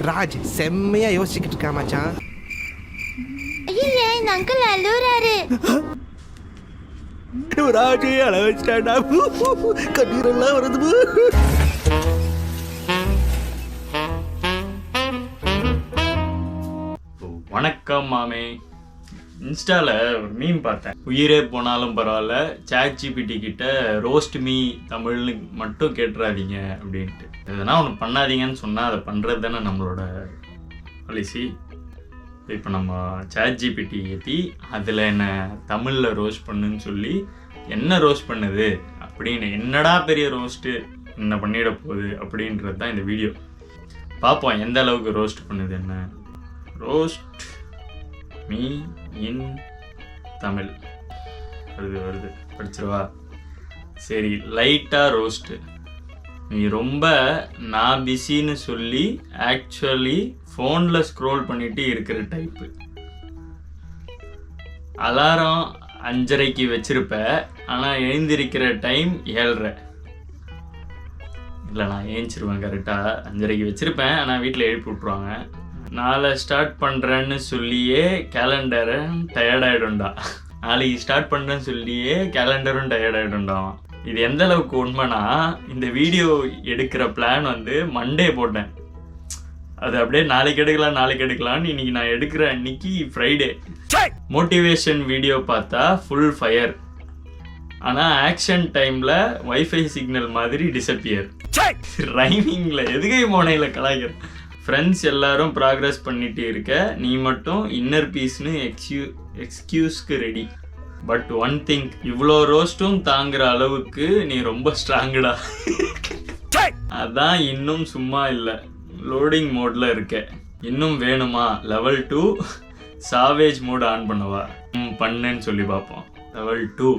ராஜ் செம்மையா யோசிச்சுக்கிட்டு இருக்கா மச்சான். ஐயா இந்த அங்கிள் அழுறாரு. ராஜே அழ வச்சிட்டாடா, கண்ணீரெல்லாம் வருது. வணக்கம் மாமே. இன்ஸ்டாவில் ஒரு மீம் பார்த்தேன். உயிரே போனாலும் பரவாயில்ல, ChatGPT கிட்ட ரோஸ்ட் மீ தமிழ்னு மட்டும் கேட்டுறாதீங்க அப்படின்ட்டு. எதனா ஒன்று பண்ணாதீங்கன்னு சொன்னால் அதை பண்ணுறது தானே நம்மளோட பாலிசி. இப்போ நம்ம ChatGPT ஏற்றி அதில் என்ன தமிழில் ரோஸ்ட் பண்ணுன்னு சொல்லி என்ன ரோஸ்ட் பண்ணுது அப்படின்னு, என்னடா பெரிய ரோஸ்ட்டு என்ன பண்ணிட போகுது அப்படின்றது தான் இந்த வீடியோ. பார்ப்போம் எந்த அளவுக்கு ரோஸ்ட் பண்ணுது. என்ன ரோஸ்ட் மீ இன் தமிழ் வருது படிச்சிருவா. சரி, லைட்டாக ரோஸ்ட்டு. நீ ரொம்ப நான் பிஸின்னு சொல்லி ஆக்சுவலி ஃபோனில் ஸ்க்ரோல் பண்ணிட்டு இருக்கிற டைப்பு. அலாரம் 5:30க்கு வச்சிருப்ப, ஆனால் எழுந்திருக்கிற டைம் 7:30. இல்லை, நான் ஏஞ்சிருவேன் கரெக்டாக 5:30க்கு வச்சுருப்பேன், ஆனால் வீட்டில் எழுப்பி விட்ருவாங்க. நாளை ஸ்டார்ட் பண்ணுறேன்னு சொல்லியே கேலண்டரும் டயர்டாயிடும்டா. நாளைக்கு ஸ்டார்ட் பண்ணுறேன்னு சொல்லியே கேலண்டரும் டயர்டாயிடும்டா. இது எந்த அளவுக்கு உண்மைனா, இந்த வீடியோ எடுக்கிற பிளான் வந்து மண்டே போட்டேன். அது அப்படியே நாளைக்கு எடுக்கலான்னு இன்னைக்கு நான் எடுக்கிற அன்னைக்கு ஃப்ரைடே. மோட்டிவேஷன் வீடியோ பார்த்தா ஃபுல் ஃபயர், ஆனால் ஆக்ஷன் டைமில் வைஃபை சிக்னல் மாதிரி டிஸப்பியர். ரைமிங்கில் எதுகை மோனையில் கலாய்க்கிற. ஃப்ரெண்ட்ஸ் எல்லாரும் ப்ராக்ரஸ் பண்ணிட்டு இருக்க, நீ மட்டும் இன்னர் பீஸ்னு எக்ஸ்கியூஸ்க்கு ரெடி. பட் ஒன் திங், இவ்வளோ ரோஸ்ட்டும் தாங்குற அளவுக்கு நீ ரொம்ப ஸ்ட்ராங்குடா. அதான் இன்னும் சும்மா இல்லை, லோடிங் மோடில் இருக்க. இன்னும் வேணுமா லெவல் 2 சாவேஜ் மோட் ஆன் பண்ணவா? பண்ணுன்னு சொல்லி பார்ப்போம். Level 2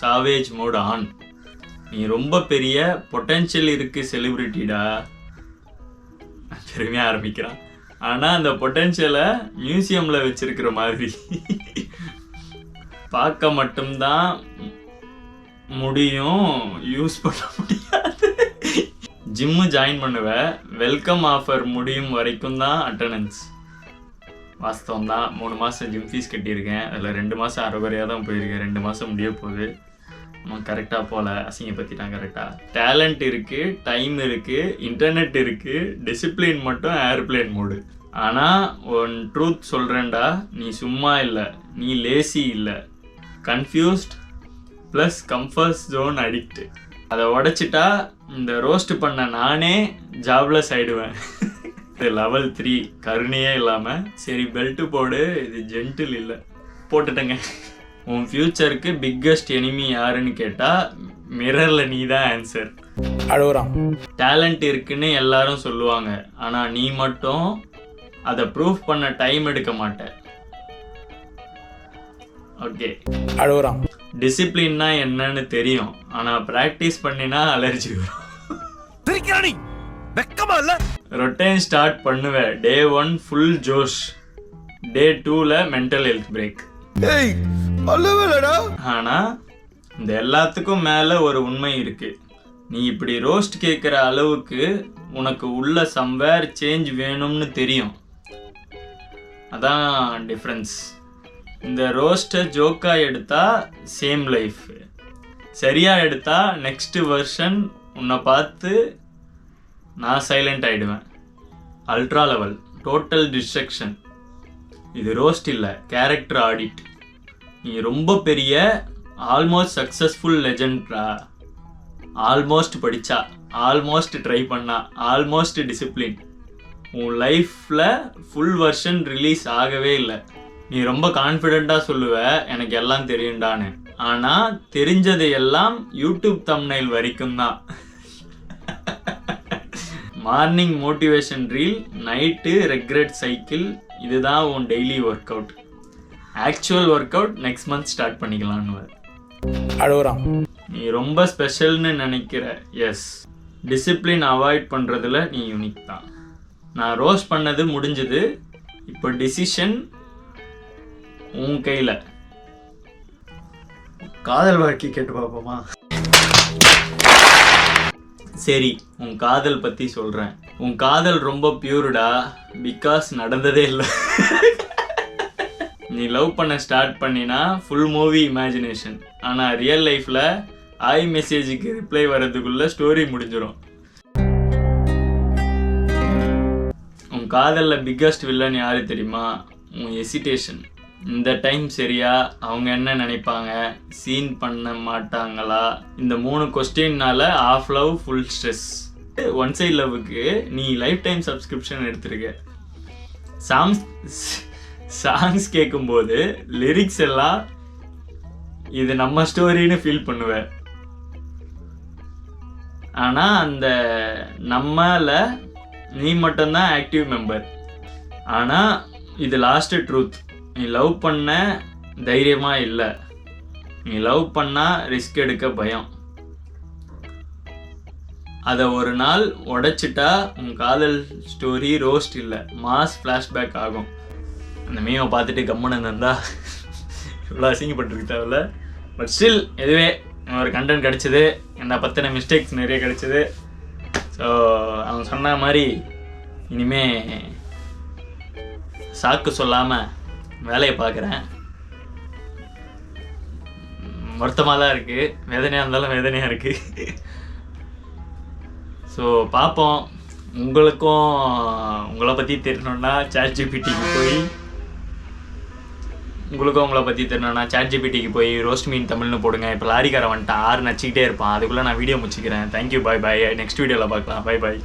savage mode on. நீ ரொம்ப பெரிய பொட்டென்ஷியல் இருக்கு செலிபிரிட்டிடா. பெருமையாக ஆரம்பிக்கிறான், ஆனால் அந்த பொட்டென்ஷியலை மியூசியமில் வச்சிருக்கிற மாதிரி. பார்க்க மட்டும்தான் முடியும், யூஸ் பண்ண முடியாது. ஜிம்மு ஜாயின் பண்ணுவேன், வெல்கம் ஆஃபர் முடியும் வரைக்கும் தான் அட்டண்டன்ஸ். வாஸ்தவம் தான், 3 மாதம் ஜிம் ஃபீஸ் கட்டியிருக்கேன். அதில் 2 மாதம் அரைகுறையாக தான் போயிருக்கேன். 2 மாதம் முடிய போகுது. கரெக்டாக போகல, அசிங்கப்படுத்திட்டான். கரெக்டாக டேலண்ட் இருக்குது, டைம் இருக்குது, இன்டர்நெட் இருக்குது, டிசிப்ளின் மட்டும் ஏர்பிளேன் மோடு. ஆனால் ஒன் ட்ரூத் சொல்கிறேன்டா, நீ சும்மா இல்லை, நீ லேசி இல்லை, confused plus comfort zone addict. அதை உடைச்சிட்டா இந்த ரோஸ்ட் பண்ண நானே ஜாப்லெஸ் ஆகிடுவேன். லெவல் 3 கருணையே இல்லாமல். சரி பெல்ட்டு போடு, இது ஜென்டில் இல்லை. போட்டுட்டேங்க. உன் ஃப்யூச்சருக்கு பிக்கஸ்ட் எனிமி யாருன்னு கேட்டால் மிரரில் நீ தான் ஆன்சர். அழுகுறான். டேலண்ட் இருக்குன்னு எல்லாரும் சொல்லுவாங்க, ஆனால் நீ மட்டும் அதை ப்ரூஃப் பண்ண டைம் எடுக்க மாட்ட. ஓகே, அழுகுறான். டிசிப்ளின்னா என்னன்னு தெரியும், ஆனால் ப்ராக்டிஸ் பண்ணினா அலர்ஜி வரும். ரொட்டேன் ஸ்டார்ட் பண்ணுவேன், டே 1 ஃபுல் ஜோஷ், டே 2ல மென்டல் ஹெல்த் பிரேக். ஆனா இந்த எல்லாத்துக்கும் மேல ஒரு உண்மை இருக்கு. நீ இப்படி ரோஸ்ட் கேட்குற அளவுக்கு உனக்கு உள்ள சம்வேர் சேஞ்ச் வேணும்னு தெரியும். அதான் டிஃப்ரென்ஸ். இந்த ரோஸ்ட்டை ஜோக்கா எடுத்தா சேம் லைஃப், சரியா எடுத்தா நெக்ஸ்ட் வெர்ஷன் உன்னை பார்த்து நான் சைலண்ட் ஆயிடுவேன். Ultra level, total destruction. இது ரோஸ்ட் இல்லை, கேரக்டர் ஆடிட். நீ ரொம்ப பெரிய ஆல்மோஸ்ட் சக்ஸஸ்ஃபுல் லெஜெண்ட்ரா. ஆல்மோஸ்ட் படித்தா, ஆல்மோஸ்ட் ட்ரை பண்ணா, ஆல்மோஸ்ட் டிசிப்ளின். உன் லைஃப்பில் ஃபுல் வெர்ஷன் ரிலீஸ் ஆகவே இல்லை. நீ ரொம்ப கான்ஃபிடெண்ட்டாக சொல்லுவ எனக்கு எல்லாம் தெரியும்டான்னு, ஆனால் தெரிஞ்சது எல்லாம் யூடியூப் தம்ப்நெயில் வரைக்கும் தான். Morning motivation reel, night regret cycle. இதுதான் உன் daily work out. Actual work out next month start பண்ணிக்கலான்னு. அழுகுறான். நீ ரொம்ப ஸ்பெஷல்னு நினைக்கிற. எஸ், டிசிப்ளின் அவாய்ட் பண்ணுறதுல நீ யூனிக் தான். நான் ரோஸ்ட் பண்ணது முடிஞ்சது, இப்போ டிசிஷன் உன் கையில். காதல் வாழ்க்கை கேட்டு பார்ப்போமா? சரி, உன் காதல் பற்றி சொல்கிறேன். உன் காதல் ரொம்ப பியூர்டா, பிகாஸ் நடந்ததே இல்லை. நீ லவ் பண்ண ஸ்டார்ட் பண்ணினா ஃபுல் மூவி இமேஜினேஷன். ஆனால் ரியல் லைஃப்பில் மெசேஜுக்கு ரிப்ளை வர்றதுக்குள்ள ஸ்டோரி முடிஞ்சிடும். உன் காதலில் பிக்கஸ்ட் வில்லன் யார் தெரியுமா? உன் எசிடேஷன். இந்த டைம் சரியா, அவங்க என்ன நினைப்பாங்க, சீன் பண்ண மாட்டாங்களா, இந்த 3 கொஸ்டின்னால of love full stress. One side லவ்வுக்கு நீ லைஃப் டைம் சப்ஸ்கிரிப்ஷன் எடுத்திருக்க. சாங்ஸ் கேட்கும்போது லிரிக்ஸ் எல்லாம் இது நம்ம ஸ்டோரின்னு ஃபீல் பண்ணுவேன். ஆனால் அந்த நம்மள நீ மட்டும்தான் ஆக்டிவ் மெம்பர். ஆனால் இது லாஸ்ட் ட்ரூத். நீ லவ் பண்ண தைரியமாக இல்லை. நீ லவ் பண்ணால் ரிஸ்க் எடுக்க பயம். அதை ஒரு நாள் உடைச்சிட்டா உன் காதல் ஸ்டோரி ரோஸ்ட் இல்லை, மாஸ் ஃப்ளாஷ்பேக் ஆகும். அந்த மீமை பார்த்துட்டு கம்முன்னு இருந்தா இவ்வளோ அசிங்கப்பட்டிருக்கு தேவையில்ல. பட் ஸ்டில் எதுவே ஒரு கண்டென்ட் கிடச்சிது, என்னை பற்றின மிஸ்டேக்ஸ் நிறைய கிடச்சிது. ஸோ அவன் சொன்ன மாதிரி இனிமே சாக்கு சொல்லாமல் வேலையை பார்க்குறேன். வருத்தமாக தான் இருக்குது, வேதனையாக இருந்தாலும் வேதனையாக இருக்குது. ஸோ பார்ப்போம். உங்களுக்கும் உங்களை பற்றி தெரியணுன்னா சாட்ஜிபிடிக்கு போய் ரோஸ்ட் மீன் தமிழ்னு போடுங்க. இப்போ லாரிக்காரன் வந்துட்டான், 6 நச்சிக்கிட்டே இருப்பான். அதுக்குள்ளே நான் வீடியோ முடிச்சுக்கிறேன். தேங்க்யூ, பாய் பாய். நெக்ஸ்ட் வீடியோவில் பார்க்கலாம். Bye bye.